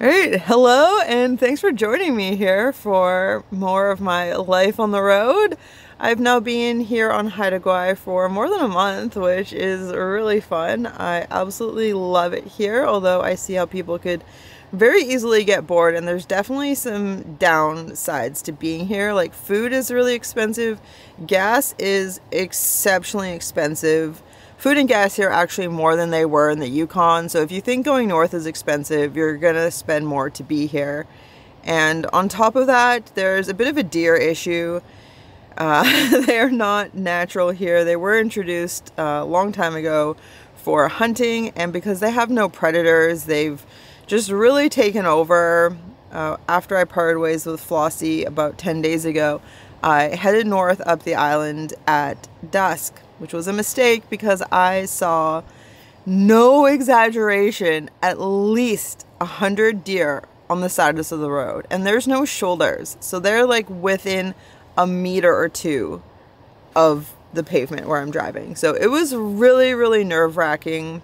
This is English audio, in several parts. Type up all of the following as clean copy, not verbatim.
All right, hello, and thanks for joining me here for more of my life on the road. I've now been here on Haida Gwaii for more than a month, which is really fun. I absolutely love it here, although I see how people could very easily get bored, and there's definitely some downsides to being here. Like, food is really expensive, gas is exceptionally expensive. Food and gas here are actually more than they were in the Yukon, so if you think going north is expensive, you're gonna spend more to be here. And on top of that, there's a bit of a deer issue. They are not natural here. They were introduced a long time ago for hunting, and because they have no predators, they've just really taken over. After I parted ways with Flossie about 10 days ago, I headed north up the island at dusk, which was a mistake because I saw, no exaggeration, at least 100 deer on the sides of the road. And there's no shoulders, so they're like within a meter or two of the pavement where I'm driving. So it was really, really nerve-wracking.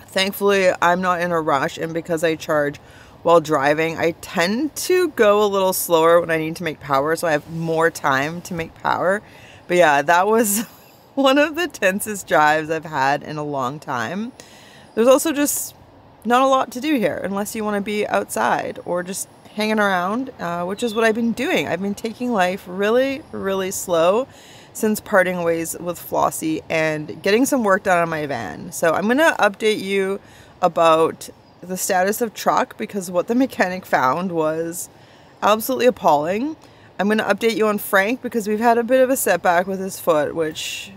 Thankfully, I'm not in a rush, and because I charge while driving, I tend to go a little slower when I need to make power, so I have more time to make power. But yeah, that was one of the tensest drives I've had in a long time. There's also just not a lot to do here unless you want to be outside or just hanging around, which is what I've been doing. I've been taking life really, really slow since parting ways with Flossie and getting some work done on my van. So I'm going to update you about the status of truck, because what the mechanic found was absolutely appalling. I'm going to update you on Frank because we've had a bit of a setback with his foot, which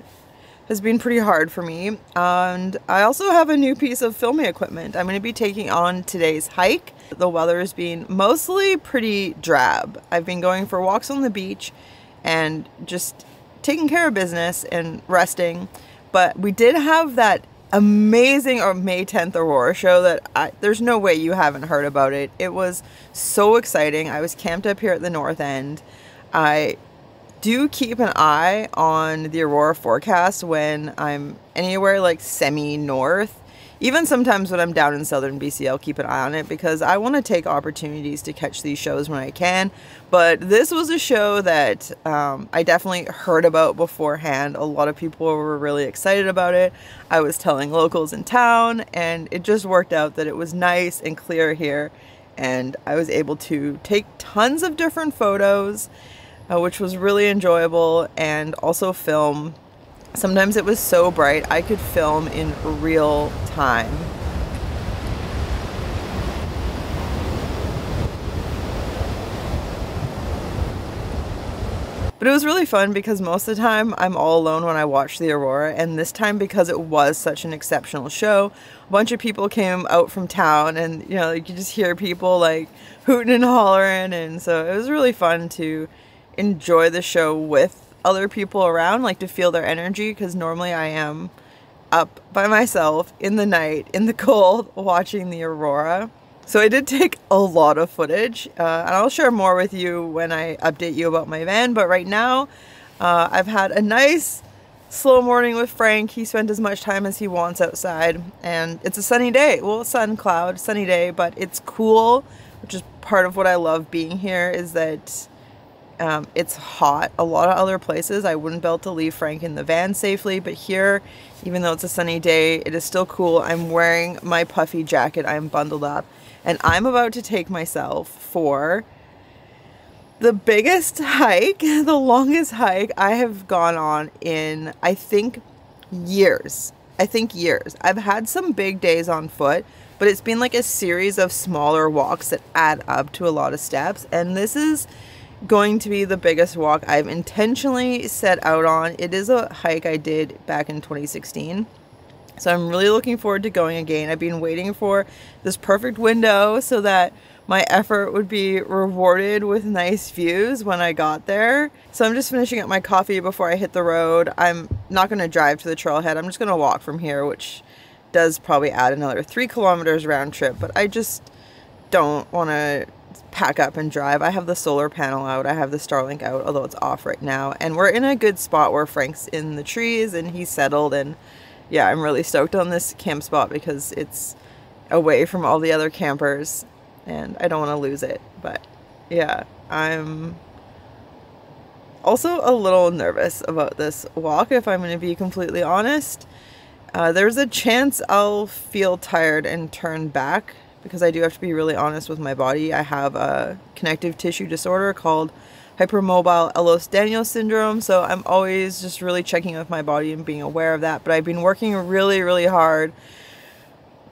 has been pretty hard for me. And I also have a new piece of filming equipment I'm going to be taking on today's hike. The weather has been mostly pretty drab. I've been going for walks on the beach and just taking care of business and resting. But we did have that amazing May 10th Aurora show that there's no way you haven't heard about it. It was so exciting. I was camped up here at the north end. I do keep an eye on the Aurora forecast when I'm anywhere like semi-north. Even sometimes when I'm down in southern BC, I'll keep an eye on it because I want to take opportunities to catch these shows when I can. But this was a show that I definitely heard about beforehand. A lot of people were really excited about it. I was telling locals in town, and it just worked out that it was nice and clear here. And I was able to take tons of different photos, which was really enjoyable, and also film. Sometimes it was so bright I could film in real time. But it was really fun because most of the time I'm all alone when I watch the Aurora, and this time, because it was such an exceptional show, a bunch of people came out from town, and you know, you could just hear people like hooting and hollering, and so it was really fun to enjoy the show with other people around, like to feel their energy, because normally I am up by myself in the night in the cold watching the Aurora. So I did take a lot of footage, and I'll share more with you when I update you about my van. But right now I've had a nice slow morning with Frank. He spent as much time as he wants outside, and it's a sunny day. Well, sun, cloud, sunny day, but it's cool, which is part of what I love being here, is that it's hot. A lot of other places I wouldn't be able to leave Frank in the van safely, but here, even though it's a sunny day, it is still cool. I'm wearing my puffy jacket, I'm bundled up, and I'm about to take myself for the biggest hike, the longest hike I have gone on in, I think, years. I've had some big days on foot, but it's been like a series of smaller walks that add up to a lot of steps, and this is going to be the biggest walk I've intentionally set out on. It is a hike I did back in 2016, so I'm really looking forward to going again. I've been waiting for this perfect window so that my effort would be rewarded with nice views when I got there. So I'm just finishing up my coffee before I hit the road. I'm not going to drive to the trailhead. I'm just going to walk from here, which does probably add another 3 kilometers round trip, but I just don't want to pack up and drive. I have the solar panel out, I have the Starlink out, although it's off right now, and we're in a good spot where Frank's in the trees and he's settled, and yeah, I'm really stoked on this camp spot because it's away from all the other campers. and I don't want to lose it. But yeah, I'm also a little nervous about this walk, if I'm going to be completely honest. There's a chance I'll feel tired and turn back, because I do have to be really honest with my body. I have a connective tissue disorder called hypermobile Ehlers-Danlos syndrome, so I'm always just really checking with my body and being aware of that. But I've been working really, really hard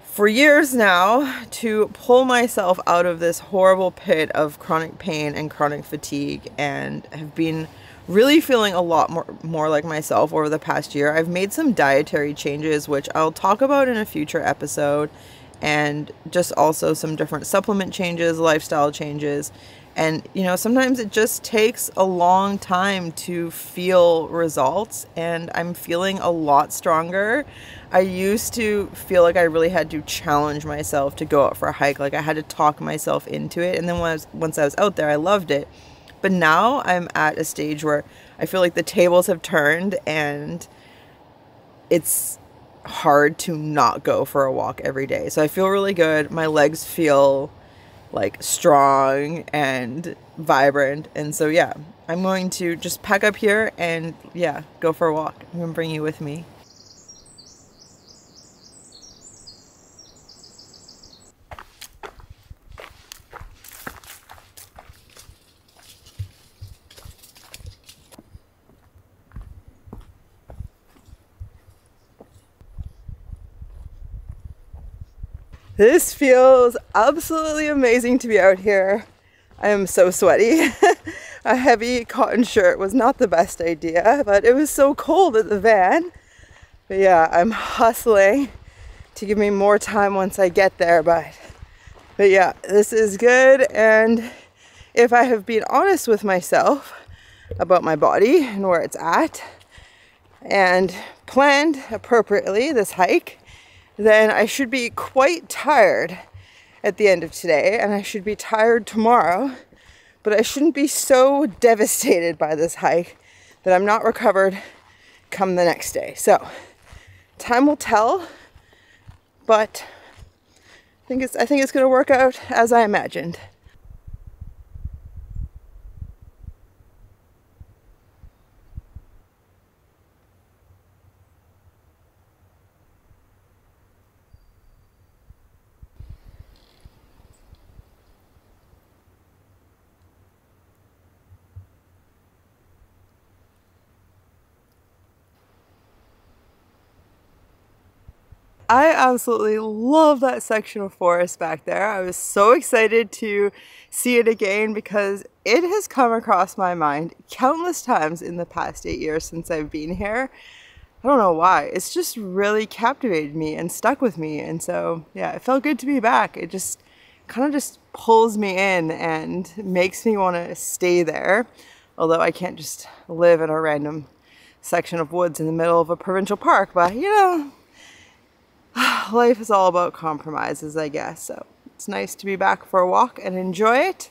for years now to pull myself out of this horrible pit of chronic pain and chronic fatigue, and have been really feeling a lot more like myself over the past year. I've made some dietary changes, which I'll talk about in a future episode, and just also some different supplement changes, lifestyle changes. And, you know, sometimes it just takes a long time to feel results, and I'm feeling a lot stronger. I used to feel like I really had to challenge myself to go out for a hike. Like I had to talk myself into it. And then once I was out there, I loved it. But now I'm at a stage where I feel like the tables have turned, and it's hard to not go for a walk every day. So I feel really good. My legs feel like strong and vibrant. And so yeah, I'm going to just pack up here and yeah, go for a walk. I'm gonna bring you with me. This feels absolutely amazing to be out here. I am so sweaty. A heavy cotton shirt was not the best idea, but it was so cold at the van. But yeah, I'm hustling to give me more time once I get there. But yeah, this is good. And if I have been honest with myself about my body and where it's at, and planned appropriately this hike, then I should be quite tired at the end of today, and I should be tired tomorrow, but I shouldn't be so devastated by this hike that I'm not recovered come the next day. So time will tell, but I think it's going to work out as I imagined. I absolutely love that section of forest back there. I was so excited to see it again because it has come across my mind countless times in the past 8 years since I've been here. I don't know why. It's just really captivated me and stuck with me. And so, yeah, it felt good to be back. It just kind of just pulls me in and makes me want to stay there. Although I can't just live in a random section of woods in the middle of a provincial park. But, you know, life is all about compromises, I guess. So it's nice to be back for a walk and enjoy it.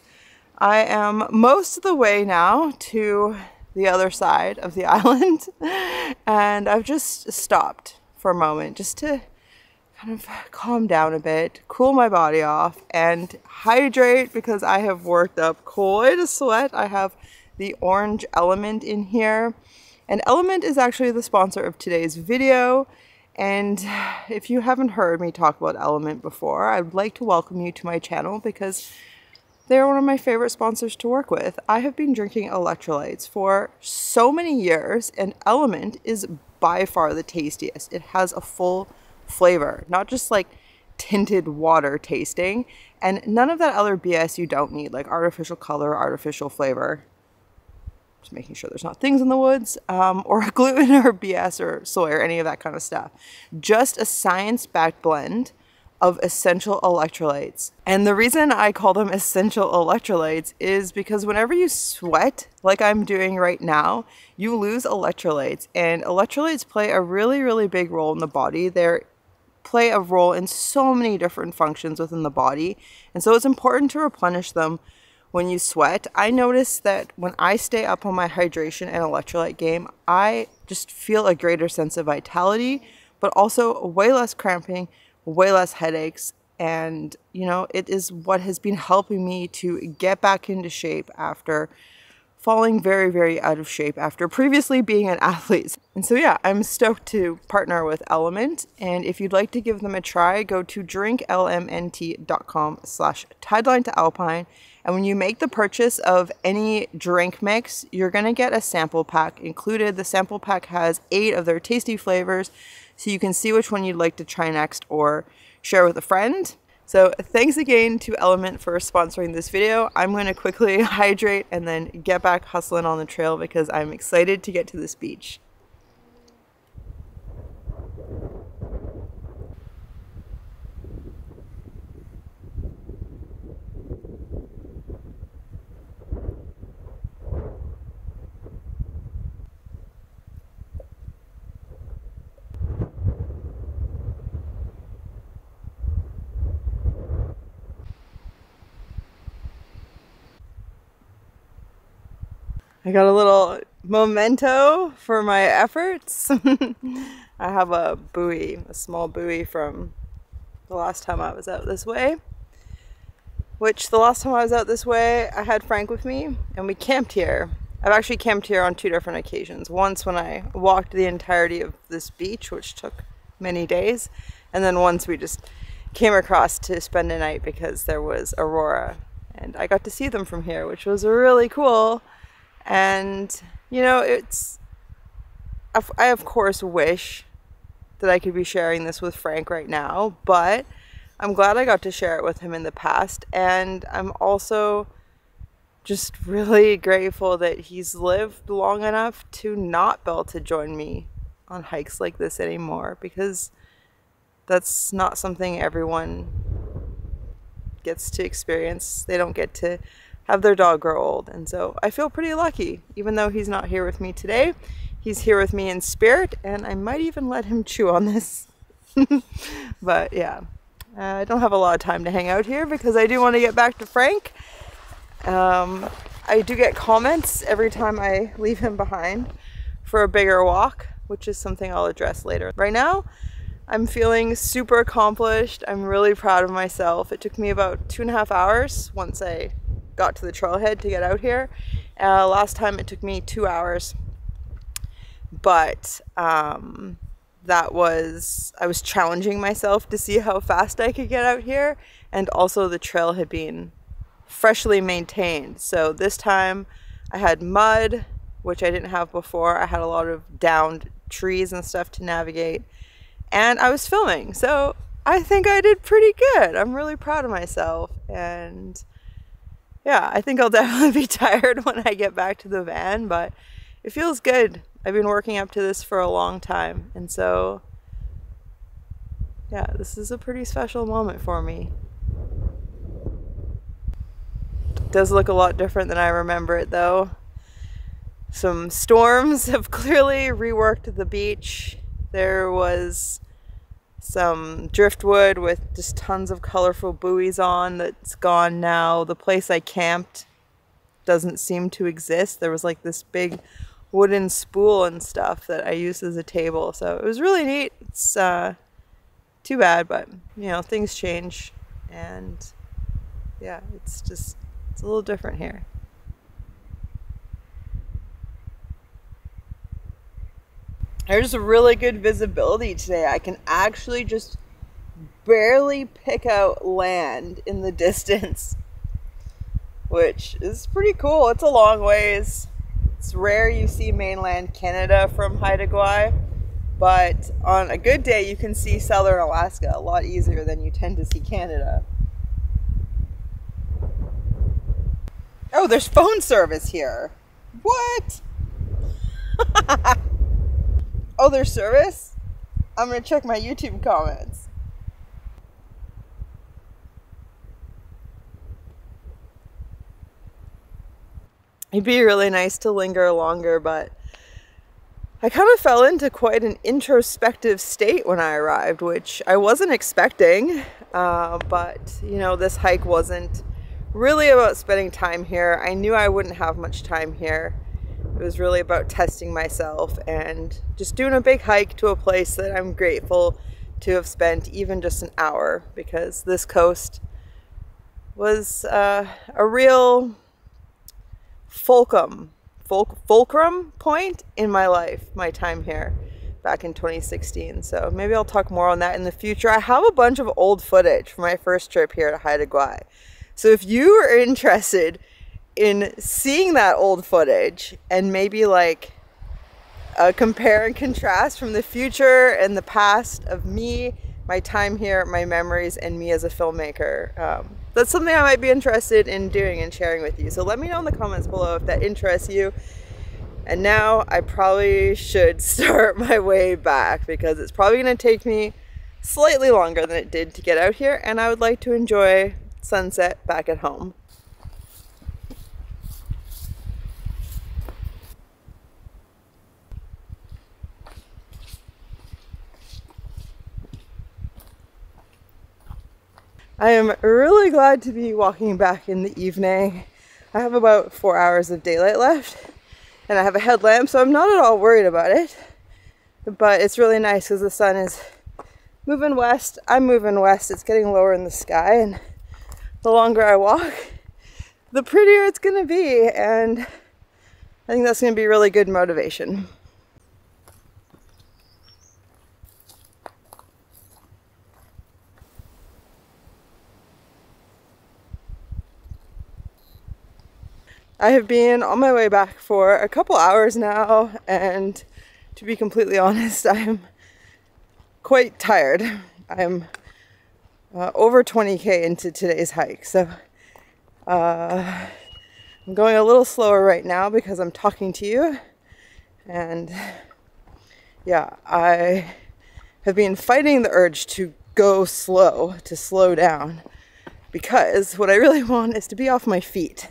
I am most of the way now to the other side of the island, and I've just stopped for a moment just to kind of calm down a bit, cool my body off, and hydrate because I have worked up quite a sweat. I have the orange Element in here, and Element is actually the sponsor of today's video. And if you haven't heard me talk about Element before, I'd like to welcome you to my channel because they're one of my favorite sponsors to work with. I have been drinking electrolytes for so many years, and Element is by far the tastiest. It has a full flavor, not just like tinted water tasting, and none of that other BS you don't need, like artificial color, artificial flavor. Just making sure there's not things in the woods, or gluten or BS or soy or any of that kind of stuff. Just a science-backed blend of essential electrolytes. And the reason I call them essential electrolytes is because whenever you sweat, like I'm doing right now, you lose electrolytes. And electrolytes play a really, really big role in the body. They play a role in so many different functions within the body. And so it's important to replenish them when you sweat. I notice that when I stay up on my hydration and electrolyte game, I just feel a greater sense of vitality, but also way less cramping, way less headaches, And, you know, it is what has been helping me to get back into shape after falling very, very out of shape after previously being an athlete. And so yeah, I'm stoked to partner with Element. And if you'd like to give them a try, go to drinklmnt.com/tideline to alpine. And when you make the purchase of any drink mix, you're gonna get a sample pack included. The sample pack has 8 of their tasty flavors, so you can see which one you'd like to try next or share with a friend. So thanks again to Element for sponsoring this video. I'm going to quickly hydrate and then get back hustling on the trail because I'm excited to get to this beach. I got a little memento for my efforts. I have a buoy, a small buoy from the last time I was out this way. Which the last time I was out this way, I had Frank with me and we camped here. I've actually camped here on 2 different occasions. Once when I walked the entirety of this beach, which took many days. And then once we just came across to spend a night because there was aurora. And I got to see them from here, which was really cool. And, you know, I of course wish that I could be sharing this with Frank right now, but I'm glad I got to share it with him in the past. And I'm also just really grateful that he's lived long enough to not be able to join me on hikes like this anymore, because that's not something everyone gets to experience. They don't get to have their dog grow old. And so I feel pretty lucky. Even though he's not here with me today, he's here with me in spirit, and I might even let him chew on this. But yeah, I don't have a lot of time to hang out here because I do want to get back to Frank. I do get comments every time I leave him behind for a bigger walk, which is something I'll address later. Right now, I'm feeling super accomplished. I'm really proud of myself. It took me about 2.5 hours once I got to the trailhead to get out here. Last time it took me 2 hours, but I was challenging myself to see how fast I could get out here, and also the trail had been freshly maintained. So this time I had mud, which I didn't have before. I had a lot of downed trees and stuff to navigate, and I was filming, so I think I did pretty good. I'm really proud of myself. And yeah, I think I'll definitely be tired when I get back to the van, but it feels good. I've been working up to this for a long time, and so yeah, this is a pretty special moment for me. It does look a lot different than I remember it though. Some storms have clearly reworked the beach. There was some driftwood with just tons of colorful buoys on that's gone now. The place I camped doesn't seem to exist. There was like this big wooden spool and stuff that I used as a table, so it was really neat. It's too bad, but you know, things change, and yeah, it's a little different here. There's really good visibility today. I can actually just barely pick out land in the distance, which is pretty cool. It's a long ways. It's rare you see mainland Canada from Haida Gwaii, but on a good day you can see southern Alaska a lot easier than you tend to see Canada. Oh, there's phone service here. What? Oh, there's service? I'm gonna check my YouTube comments. It'd be really nice to linger longer, but I kind of fell into quite an introspective state when I arrived, which I wasn't expecting. But, you know, this hike wasn't really about spending time here. I knew I wouldn't have much time here. It was really about testing myself and just doing a big hike to a place that I'm grateful to have spent even just an hour, because this coast was a real fulcrum point in my life, my time here back in 2016. So maybe I'll talk more on that in the future. I have a bunch of old footage from my first trip here to Haida Gwaii. So if you are interested in seeing that old footage and maybe like compare and contrast from the future and the past of me, my time here, my memories, and me as a filmmaker, that's something I might be interested in doing and sharing with you. So let me know in the comments below if that interests you. And now I probably should start my way back, because it's probably going to take me slightly longer than it did to get out here, and I would like to enjoy sunset back at home. I am really glad to be walking back in the evening. I have about 4 hours of daylight left, and I have a headlamp, so I'm not at all worried about it. But it's really nice because the sun is moving west. I'm moving west. It's getting lower in the sky, and the longer I walk, the prettier it's going to be, and I think that's going to be really good motivation. I have been on my way back for a couple hours now, and to be completely honest, I'm quite tired. I'm over 20k into today's hike, so I'm going a little slower right now because I'm talking to you, and yeah, I have been fighting the urge to go slow, to slow down, because what I really want is to be off my feet.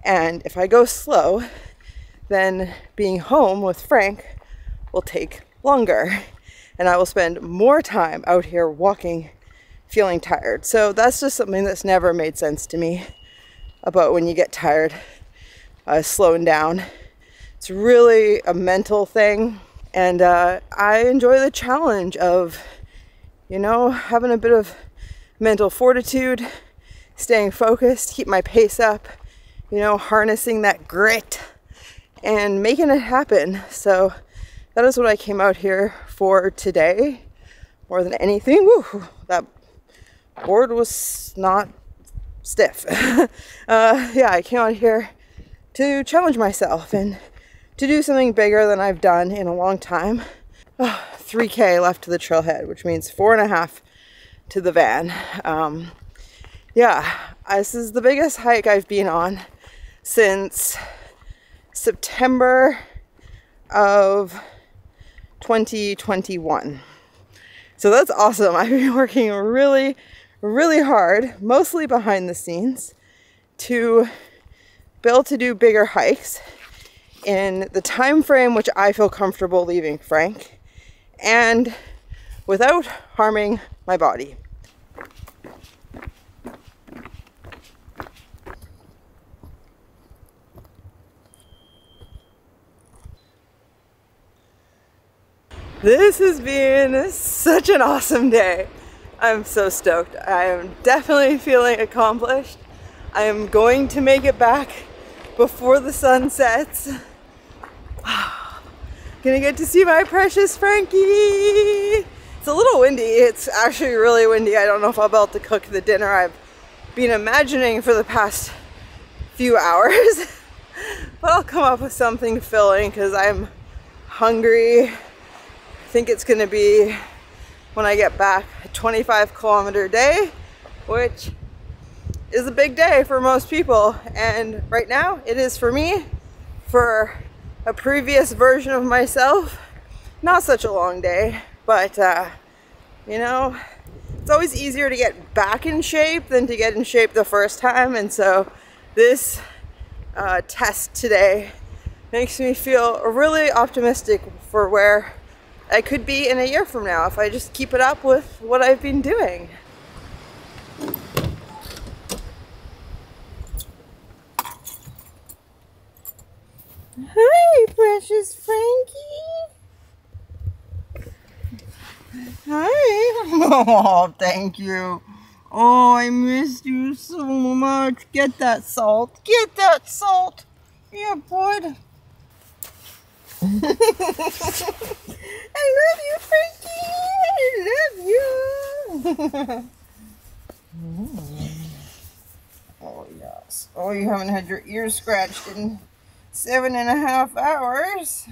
And if I go slow, then being home with Frank will take longer, and I will spend more time out here walking, feeling tired. So that's just something that's never made sense to me about when you get tired, slowing down. It's really a mental thing, and I enjoy the challenge of, you know, having a bit of mental fortitude, staying focused, keep my pace up, you know, harnessing that grit and making it happen. So that is what I came out here for today, more than anything. Woo, that board was not stiff. Yeah, I came out here to challenge myself and to do something bigger than I've done in a long time. 3k left to the trailhead, which means 4.5 to the van. Yeah, this is the biggest hike I've been on since September of 2021. So that's awesome. I've been working really, really hard, mostly behind the scenes, to be able to do bigger hikes in the time frame which I feel comfortable leaving Frank, and without harming my body. This has been such an awesome day. I'm so stoked. I am definitely feeling accomplished. I am going to make it back before the sun sets. Gonna get to see my precious Frankie. It's a little windy. It's actually really windy. I don't know if I'll be able to cook the dinner I've been imagining for the past few hours. But I'll come up with something filling because I'm hungry. I think it's gonna be, when I get back, a 25-kilometer day, which is a big day for most people. And right now it is for me. For a previous version of myself, not such a long day, but you know, it's always easier to get back in shape than to get in shape the first time. And so this test today makes me feel really optimistic for where I could be in a year from now if I just keep it up with what I've been doing. Hi, precious Frankie. Hi. Oh, thank you. Oh, I missed you so much. Get that salt. Get that salt. Yeah, bud. I love you, Frankie. I love you. Oh, yes. Oh, you haven't had your ears scratched in 7.5 hours.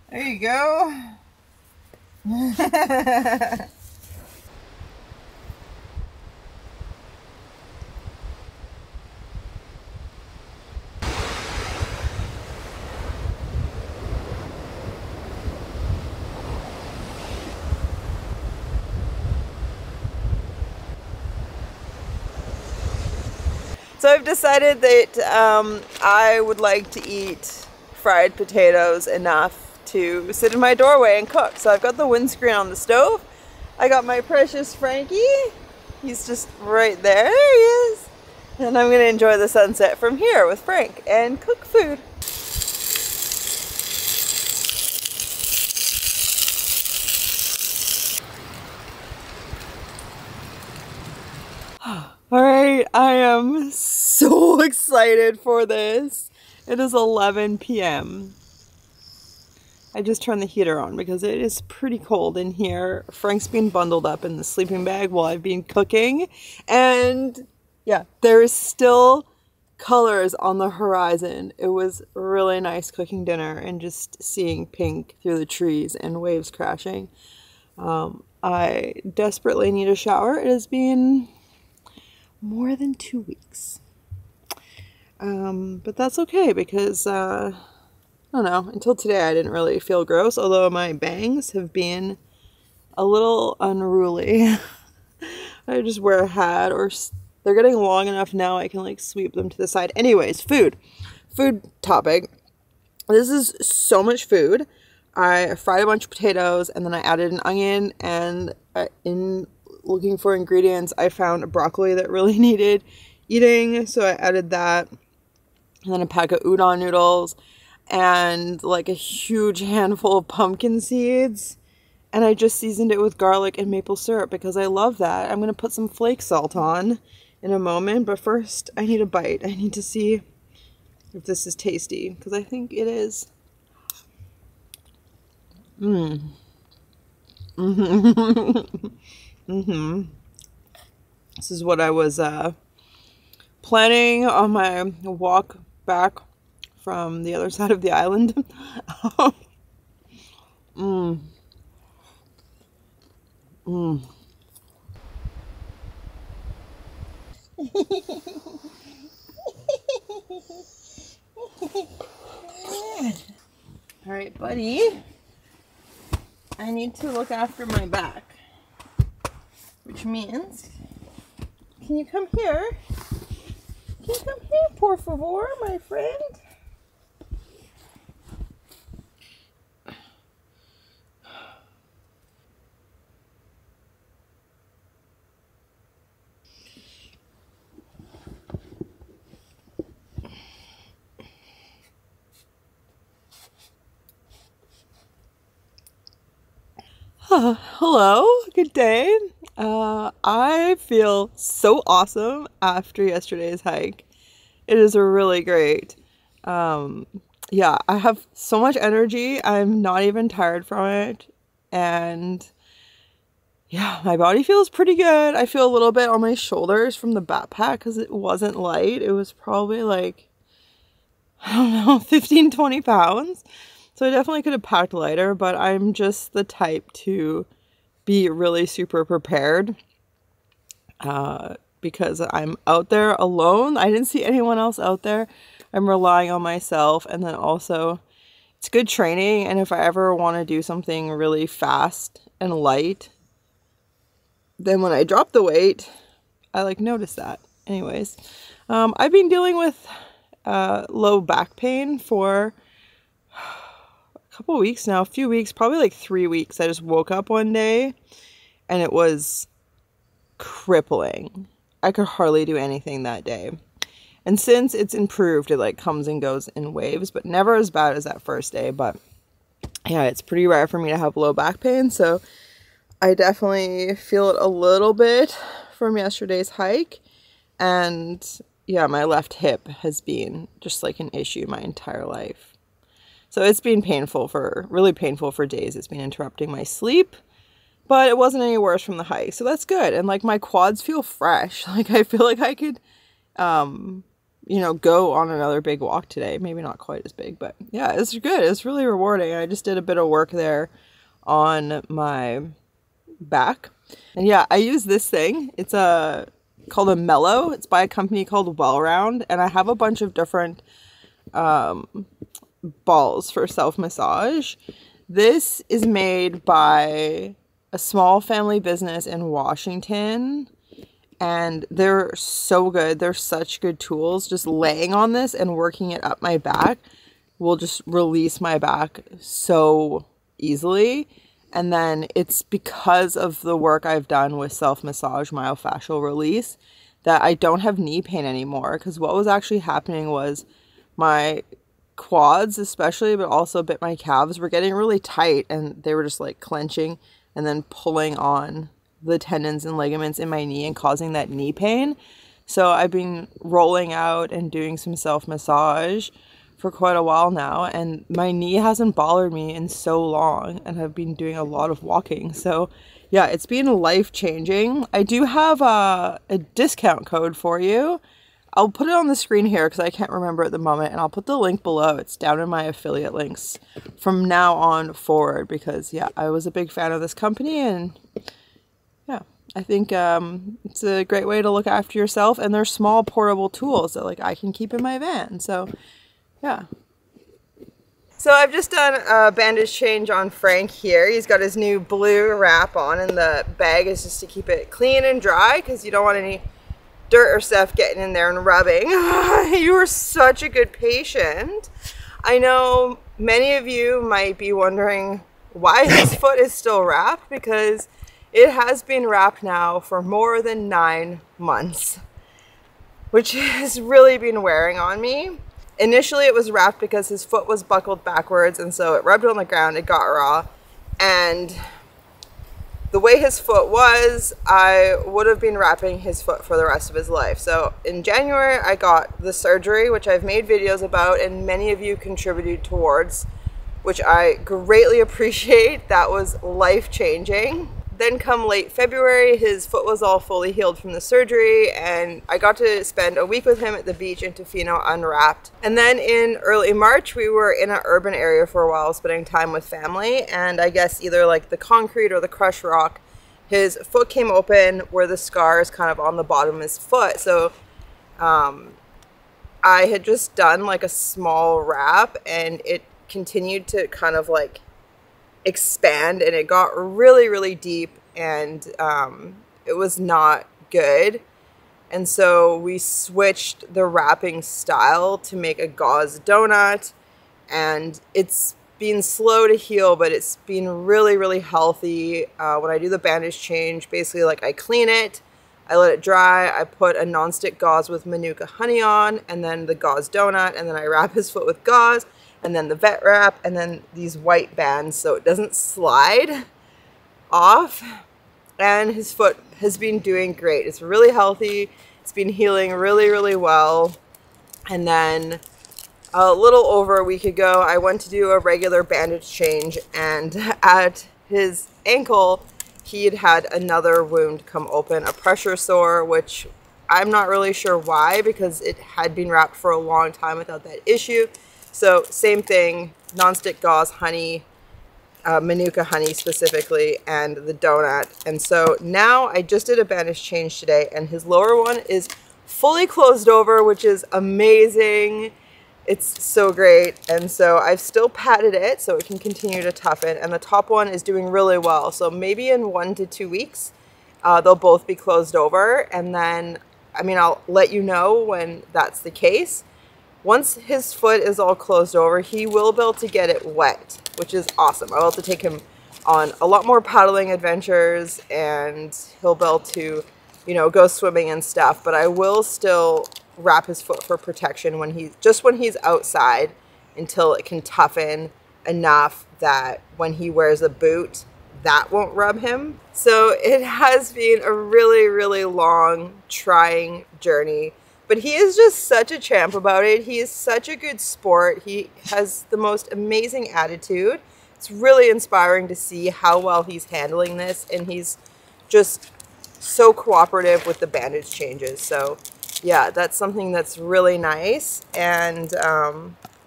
There you go. So I've decided that I would like to eat fried potatoes enough to sit in my doorway and cook. So I've got the windscreen on the stove. I got my precious Frankie. He's just right there. There he is. And I'm going to enjoy the sunset from here with Frank and cook food. All right, I am so excited for this. It is 11 p.m. I just turned the heater on because it is pretty cold in here. Frank's been bundled up in the sleeping bag while I've been cooking. And yeah, there is still colors on the horizon. It was really nice cooking dinner and just seeing pink through the trees and waves crashing. I desperately need a shower. It has been more than 2 weeks. But that's okay because, I don't know, until today I didn't really feel gross, although my bangs have been a little unruly. I just wear a hat, or they're getting long enough now I can like sweep them to the side. Anyways, food topic. This is so much food. I fried a bunch of potatoes and then I added an onion, and in looking for ingredients I found a broccoli that really needed eating, so I added that, and then a pack of udon noodles and like a huge handful of pumpkin seeds, and I just seasoned it with garlic and maple syrup because I love that. I'm gonna put some flake salt on in a moment, but first I need a bite. I need to see if this is tasty because I think it is. This is what I was planning on my walk back from the other side of the island. All right, buddy. I need to look after my back, which means, can you come here? Can you come here, por favor, my friend? Hello, good day. I feel so awesome after yesterday's hike. It is really great. Yeah, I have so much energy. I'm not even tired from it. And yeah, my body feels pretty good. I feel a little bit on my shoulders from the backpack because it wasn't light. It was probably like, I don't know, 15, 20 pounds. So I definitely could have packed lighter, but I'm just the type to be really super prepared because I'm out there alone. I didn't see anyone else out there. I'm relying on myself, and then also it's good training, and if I ever want to do something really fast and light, then when I drop the weight, I like notice that. Anyways, I've been dealing with low back pain for couple weeks now, a few weeks, probably like 3 weeks. I just woke up one day and it was crippling. I could hardly do anything that day. And since it's improved, it like comes and goes in waves, but never as bad as that first day. But yeah, it's pretty rare for me to have low back pain. So I definitely feel it a little bit from yesterday's hike. And yeah, my left hip has been just like an issue my entire life. So it's been really painful for days. It's been interrupting my sleep, but it wasn't any worse from the hike. So that's good. And like my quads feel fresh. Like I feel like I could, go on another big walk today. Maybe not quite as big, but yeah, it's good. It's really rewarding. I just did a bit of work there on my back. And yeah, I use this thing. It's called a Mellow. It's by a company called Wellround, and I have a bunch of different balls for self-massage. This is made by a small family business in Washington, and they're so good. They're such good tools. Just laying on this and working it up my back will just release my back so easily. And then it's because of the work I've done with self-massage myofascial release that I don't have knee pain anymore. Because what was actually happening was my quads especially, but also a bit my calves, were getting really tight, and they were just like clenching and then pulling on the tendons and ligaments in my knee and causing that knee pain. So I've been rolling out and doing some self-massage for quite a while now, and my knee hasn't bothered me in so long, and I've been doing a lot of walking. So yeah, it's been life-changing. I do have a discount code for you. I'll put it on the screen here because I can't remember at the moment, and I'll put the link below. It's down in my affiliate links from now on forward, because yeah, I was a big fan of this company, and yeah, I think it's a great way to look after yourself, and they're small portable tools that like I can keep in my van. So yeah. So I've just done a bandage change on Frank here. He's got his new blue wrap on, and the bag is just to keep it clean and dry because you don't want any dirt or stuff getting in there and rubbing. You were such a good patient. I know many of you might be wondering why his foot is still wrapped, because it has been wrapped now for more than 9 months, which has really been wearing on me. Initially, it was wrapped because his foot was buckled backwards, and so it rubbed on the ground, it got raw, and the way his foot was, I would have been wrapping his foot for the rest of his life. So in January, I got the surgery, which I've made videos about, and many of you contributed towards, which I greatly appreciate. That was life-changing. Then come late February, his foot was all fully healed from the surgery, and I got to spend a week with him at the beach in Tofino unwrapped. And then in early March, we were in an urban area for a while, spending time with family, and I guess either like the concrete or the crushed rock, his foot came open where the scar is kind of on the bottom of his foot. So I had just done like a small wrap, and it continued to kind of like expand, and it got really deep, and it was not good. And so we switched the wrapping style to make a gauze donut, and it's been slow to heal, but it's been really healthy. When I do the bandage change, basically like I clean it, I let it dry, I put a non-stick gauze with Manuka honey on, and then the gauze donut, and then I wrap his foot with gauze, and then the vet wrap, and then these white bands so it doesn't slide off. And his foot has been doing great. It's really healthy. It's been healing really well. And then a little over a week ago, I went to do a regular bandage change, and at his ankle, he had had another wound come open, a pressure sore, which I'm not really sure why, because it had been wrapped for a long time without that issue. So same thing, non-stick gauze, honey, Manuka honey specifically, and the donut. And so now I just did a bandage change today, and his lower one is fully closed over, which is amazing. It's so great. And so I've still patted it so it can continue to toughen, and the top one is doing really well. So maybe in 1 to 2 weeks, they'll both be closed over. And then, I mean, I'll let you know when that's the case. Once his foot is all closed over, he will be able to get it wet, which is awesome. I'll have to take him on a lot more paddling adventures, and he'll be able to, you know, go swimming and stuff. But I will still wrap his foot for protection when he's outside, until it can toughen enough that when he wears a boot, that won't rub him. So it has been a really, really long, trying journey. But he is just such a champ about it. He is such a good sport. He has the most amazing attitude. It's really inspiring to see how well he's handling this, and he's just so cooperative with the bandage changes. So yeah, that's something that's really nice. And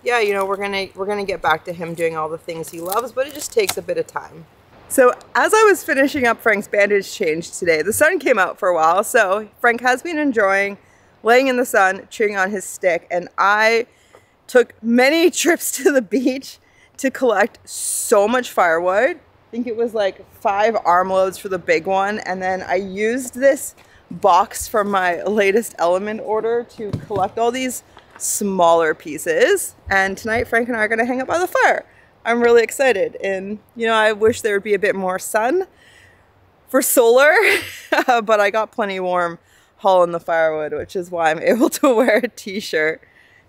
yeah, you know, we're gonna get back to him doing all the things he loves, but it just takes a bit of time. So as I was finishing up Frank's bandage change today, the sun came out for a while, so Frank has been enjoying laying in the sun, chewing on his stick, and I took many trips to the beach to collect so much firewood. I think it was like 5 armloads for the big one, and then I used this box from my latest Element order to collect all these smaller pieces. And tonight Frank and I are going to hang out by the fire. I'm really excited, and you know, I wish there would be a bit more sun for solar, but I got plenty warm hauling the firewood, which is why I'm able to wear a t-shirt.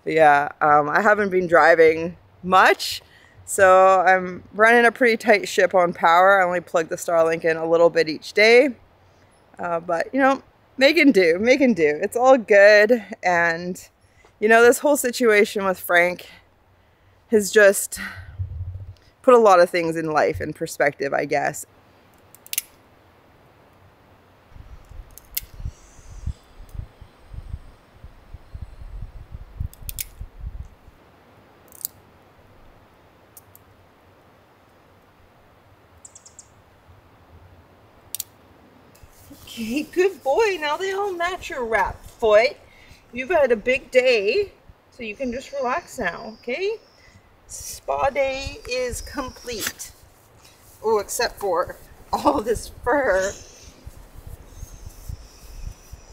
But yeah, I haven't been driving much, so I'm running a pretty tight ship on power. I only plug the Starlink in a little bit each day, but you know, making do. It's all good. And you know, this whole situation with Frank has just put a lot of things in life in perspective, I guess. Okay, good boy. Now they all match your wrap foot. You've had a big day, so you can just relax now, okay? Spa day is complete. Oh, except for all this fur.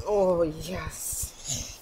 Oh, yes.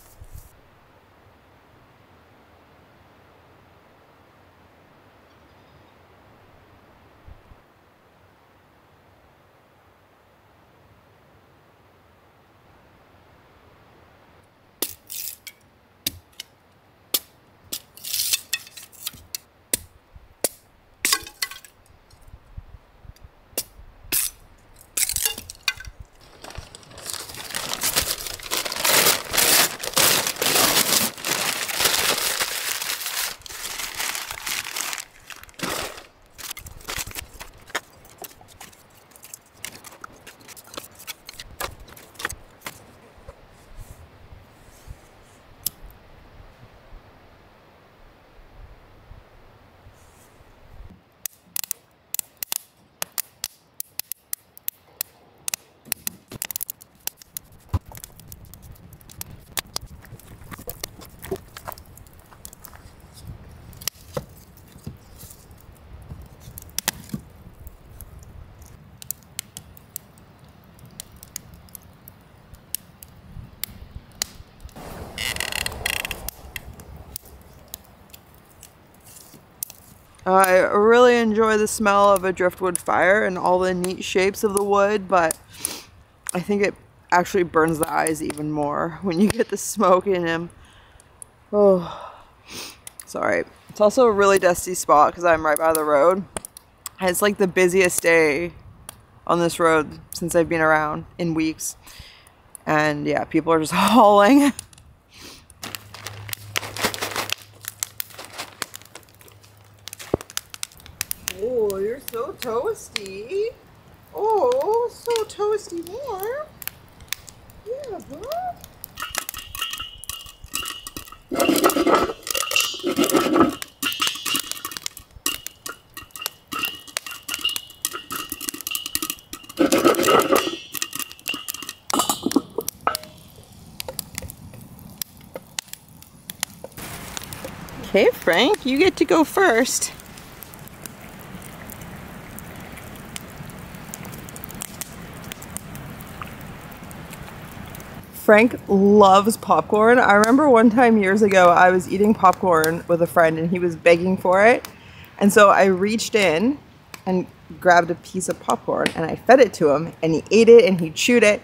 I really enjoy the smell of a driftwood fire and all the neat shapes of the wood, but I think it actually burns the eyes even more when you get the smoke in them. Oh, sorry. It's also a really dusty spot because I'm right by the road. And it's like the busiest day on this road since I've been around in weeks. And yeah, people are just hauling. Oh, you're so toasty. Oh, so toasty warm. Yeah, bud. Okay, Frank, you get to go first. Frank loves popcorn. I remember one time years ago, I was eating popcorn with a friend and he was begging for it. And so I reached in and grabbed a piece of popcorn and I fed it to him and he ate it and he chewed it.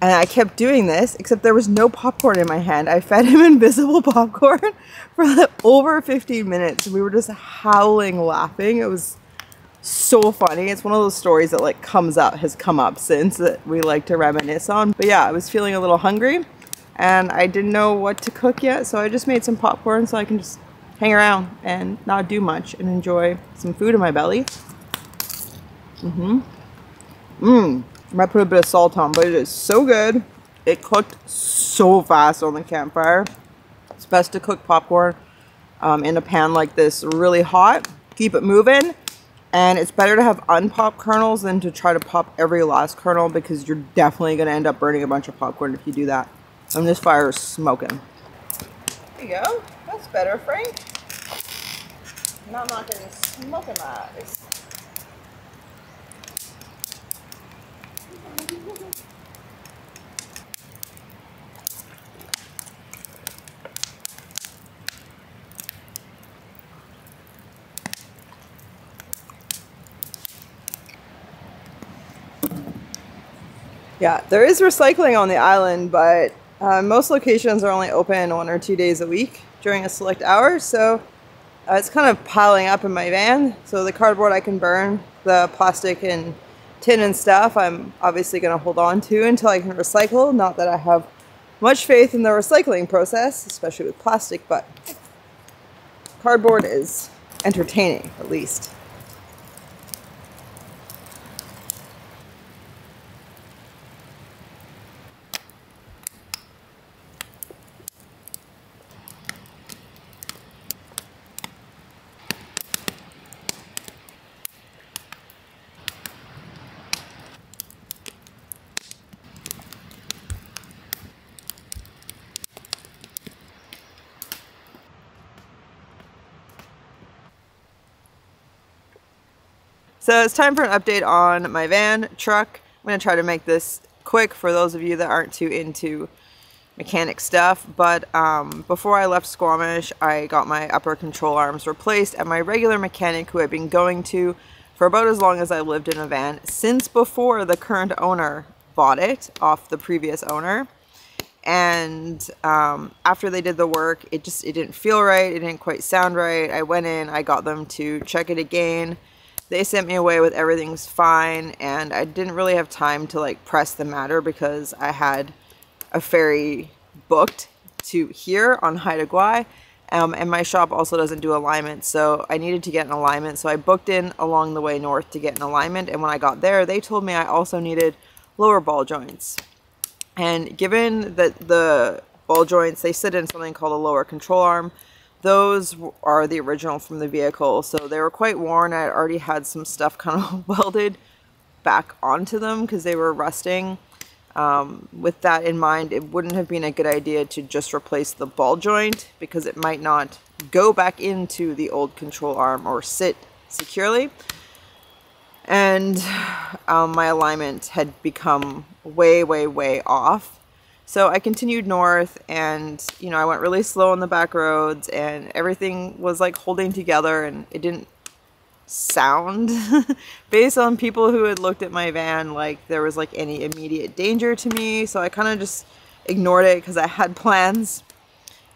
And I kept doing this, except there was no popcorn in my hand. I fed him invisible popcorn for over 15 minutes. We were just howling laughing. It was so funny. It's one of those stories that like has come up since that we like to reminisce on. But yeah, I was feeling a little hungry and I didn't know what to cook yet, so I just made some popcorn so I can just hang around and not do much and enjoy some food in my belly. I might put a bit of salt on, but it is so good. It cooked so fast on the campfire. It's best to cook popcorn in a pan like this really hot. Keep it moving. And it's better to have unpopped kernels than to try to pop every last kernel, because you're definitely going to end up burning a bunch of popcorn if you do that. And this fire is smoking. There you go. That's better, Frank. Now I'm not getting smoke in my eyes. Yeah, there is recycling on the island, but most locations are only open 1 or 2 days a week during a select hour, so it's kind of piling up in my van. So the cardboard I can burn, the plastic and tin and stuff I'm obviously going to hold on to until I can recycle. Not that I have much faith in the recycling process, especially with plastic, but cardboard is entertaining, at least. So it's time for an update on my van, truck. I'm going to try to make this quick for those of you that aren't too into mechanic stuff. But before I left Squamish, I got my upper control arms replaced at my regular mechanic, who I've been going to for about as long as I lived in a van, since before the current owner bought it off the previous owner. And after they did the work, it didn't feel right. It didn't quite sound right. I went in, I got them to check it again. They sent me away with everything's fine, and I didn't really have time to like press the matter because I had a ferry booked to here on Haida Gwaii, and my shop also doesn't do alignment, so I needed to get an alignment. So I booked in along the way north to get an alignment, and when I got there, they told me I also needed lower ball joints. And given that the ball joints, they sit in something called a lower control arm. Those are the original from the vehicle, so they were quite worn. I already had some stuff kind of welded back onto them because they were rusting. With that in mind, it wouldn't have been a good idea to just replace the ball joint because it might not go back into the old control arm or sit securely. And my alignment had become way, way, way off. So I continued north, and you know, I went really slow on the back roads, and everything was like holding together, and it didn't sound based on people who had looked at my van like there was like any immediate danger to me. So I kind of just ignored it because I had plans.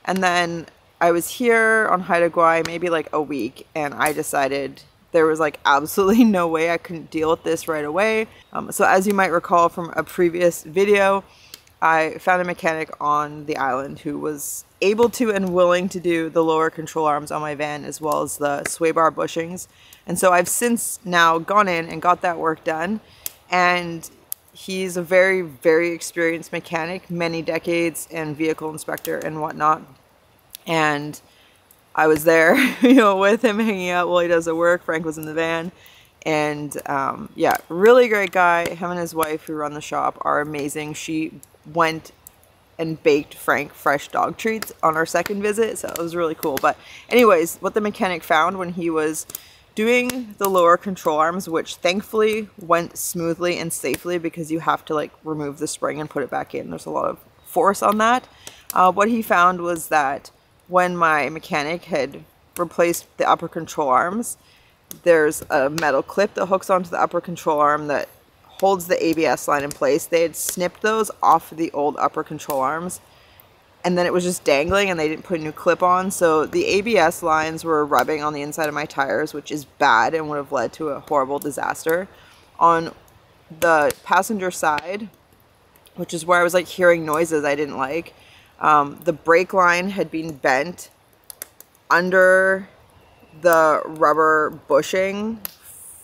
And then I was here on Haida Gwaii maybe like a week, and I decided there was like absolutely no way I couldn't deal with this right away. So as you might recall from a previous video, I found a mechanic on the island who was able to and willing to do the lower control arms on my van as well as the sway bar bushings. And so I've since now gone in and got that work done. And he's a very, very experienced mechanic, many decades, and vehicle inspector and whatnot. And I was there, you know, with him hanging out while he does the work. Frank was in the van. And yeah, really great guy. Him and his wife who run the shop are amazing. She went and baked Frank fresh dog treats on our second visit, so it was really cool. But anyways, what the mechanic found when he was doing the lower control arms, which thankfully went smoothly and safely because you have to like remove the spring and put it back in. There's a lot of force on that. What he found was that when my mechanic had replaced the upper control arms, there's a metal clip that hooks onto the upper control arm that holds the ABS line in place. They had snipped those off the old upper control arms, and then it was just dangling and they didn't put a new clip on. So the ABS lines were rubbing on the inside of my tires, which is bad and would have led to a horrible disaster. On the passenger side, which is where I was like hearing noises I didn't like, the brake line had been bent under the rubber bushing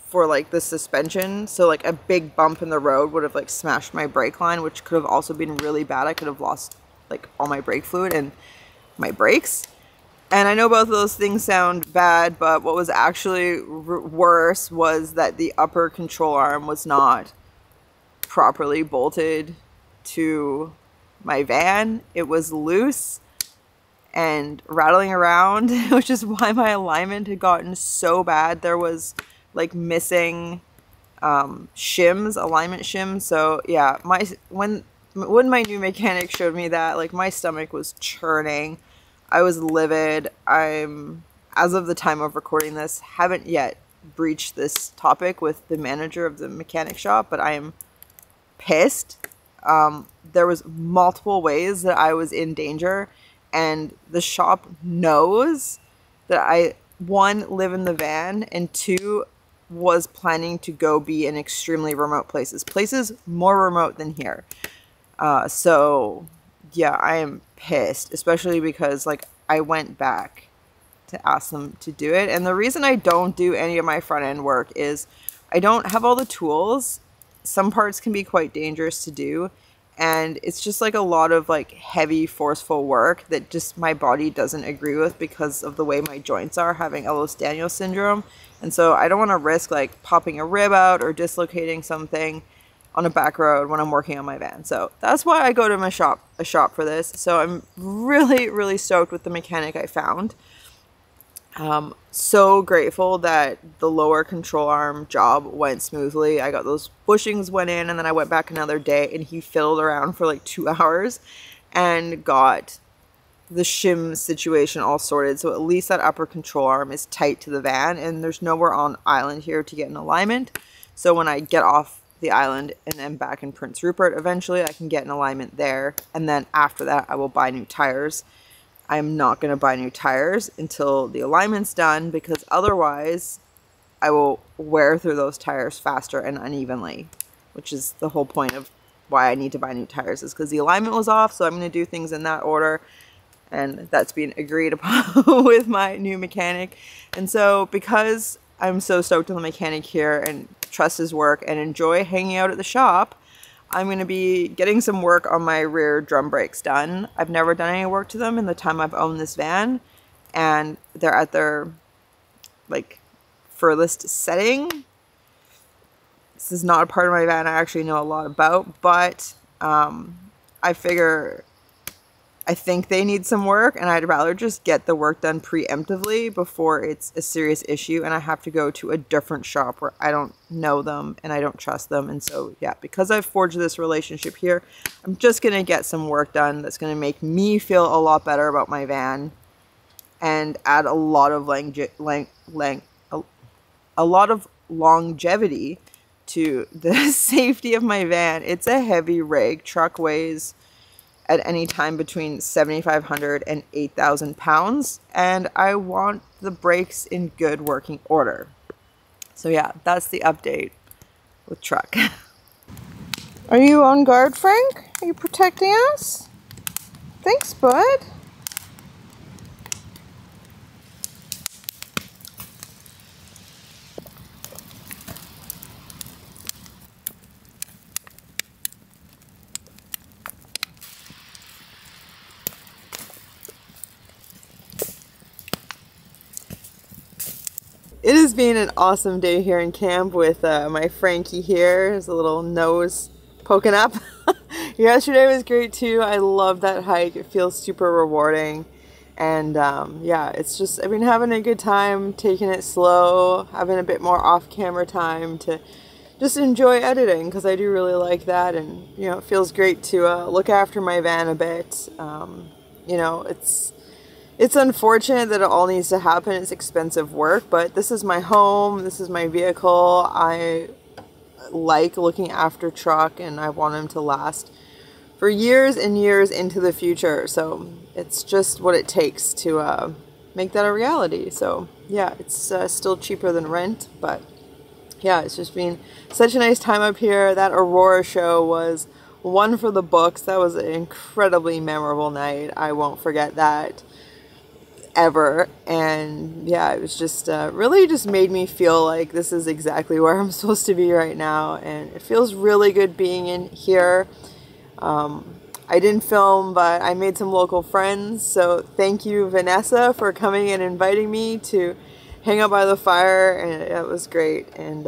for like the suspension. So like a big bump in the road would have like smashed my brake line, which could have also been really bad. I could have lost like all my brake fluid and my brakes. And I know both of those things sound bad, but what was actually worse was that the upper control arm was not properly bolted to my van. It was loose and rattling around, which is why my alignment had gotten so bad. There was like missing shims, alignment shims. So yeah, when my new mechanic showed me that, like my stomach was churning. I was livid. As of the time of recording this, haven't yet breached this topic with the manager of the mechanic shop, but I am pissed. There was multiple ways that I was in danger, and the shop knows that I, one, live in the van, and two, was planning to go be in extremely remote places more remote than here. So yeah, I am pissed, especially because like I went back to ask them to do it. And the reason I don't do any of my front end work is I don't have all the tools. Some parts can be quite dangerous to do. And it's just like a lot of like heavy, forceful work that just my body doesn't agree with because of the way my joints are, having Ehlers-Danlos syndrome. And so I don't want to risk like popping a rib out or dislocating something on a back road when I'm working on my van. So that's why I go to a shop for this. So I'm really, really stoked with the mechanic I found. So grateful that the lower control arm job went smoothly. I got those bushings went in, and then I went back another day and he fiddled around for like 2 hours and got the shim situation all sorted. So at least that upper control arm is tight to the van, and there's nowhere on island here to get an alignment. So when I get off the island and then back in Prince Rupert, eventually I can get an alignment there. And then after that, I will buy new tires. I'm not going to buy new tires until the alignment's done, because otherwise I will wear through those tires faster and unevenly, which is the whole point of why I need to buy new tires, is because the alignment was off. So I'm going to do things in that order, and that's being agreed upon with my new mechanic. And so because I'm so stoked on the mechanic here and trust his work and enjoy hanging out at the shop, I'm going to be getting some work on my rear drum brakes done. I've never done any work to them in the time I've owned this van, and they're at their like furthest setting. This is not a part of my van I actually know a lot about, but I think they need some work, and I'd rather just get the work done preemptively before it's a serious issue and I have to go to a different shop where I don't know them and I don't trust them. And so, yeah, because I've forged this relationship here, I'm just going to get some work done that's going to make me feel a lot better about my van and add a lot of longevity to the safety of my van. It's a heavy rig. Truck weighs at any time between 7,500 and 8,000 pounds, and I want the brakes in good working order. So yeah, that's the update with truck. Are you on guard, Frank? Are you protecting us? Thanks, bud. It has been an awesome day here in camp with my Frankie here. His little nose poking up. Yesterday was great too. I love that hike. It feels super rewarding. And yeah, it's just, I've been having a good time, taking it slow, having a bit more off-camera time to just enjoy editing, because I do really like that. And, you know, it feels great to look after my van a bit. You know, it's unfortunate that it all needs to happen. It's expensive work, but this is my home. This is my vehicle. I like looking after truck, and I want him to last for years and years into the future. So it's just what it takes to make that a reality. So yeah, it's still cheaper than rent, but yeah, it's just been such a nice time up here. That Aurora show was one for the books. That was an incredibly memorable night. I won't forget that ever. And yeah, it was just really just made me feel like this is exactly where I'm supposed to be right now, and it feels really good being in here. I didn't film, but I made some local friends, so thank you, Vanessa, for coming and inviting me to hang out by the fire, and it was great. And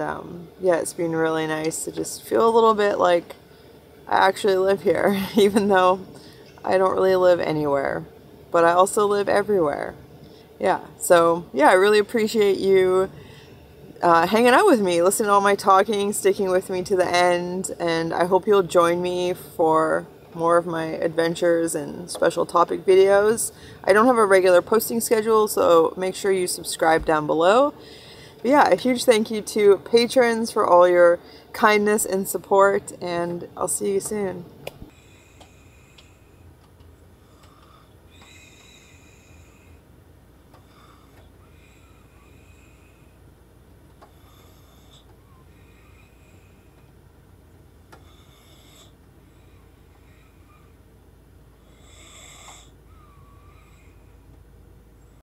yeah, it's been really nice to just feel a little bit like I actually live here, even though I don't really live anywhere, but I also live everywhere. Yeah, so yeah, I really appreciate you hanging out with me, listening to all my talking, sticking with me to the end, and I hope you'll join me for more of my adventures and special topic videos. I don't have a regular posting schedule, so make sure you subscribe down below. But yeah, a huge thank you to patrons for all your kindness and support, and I'll see you soon.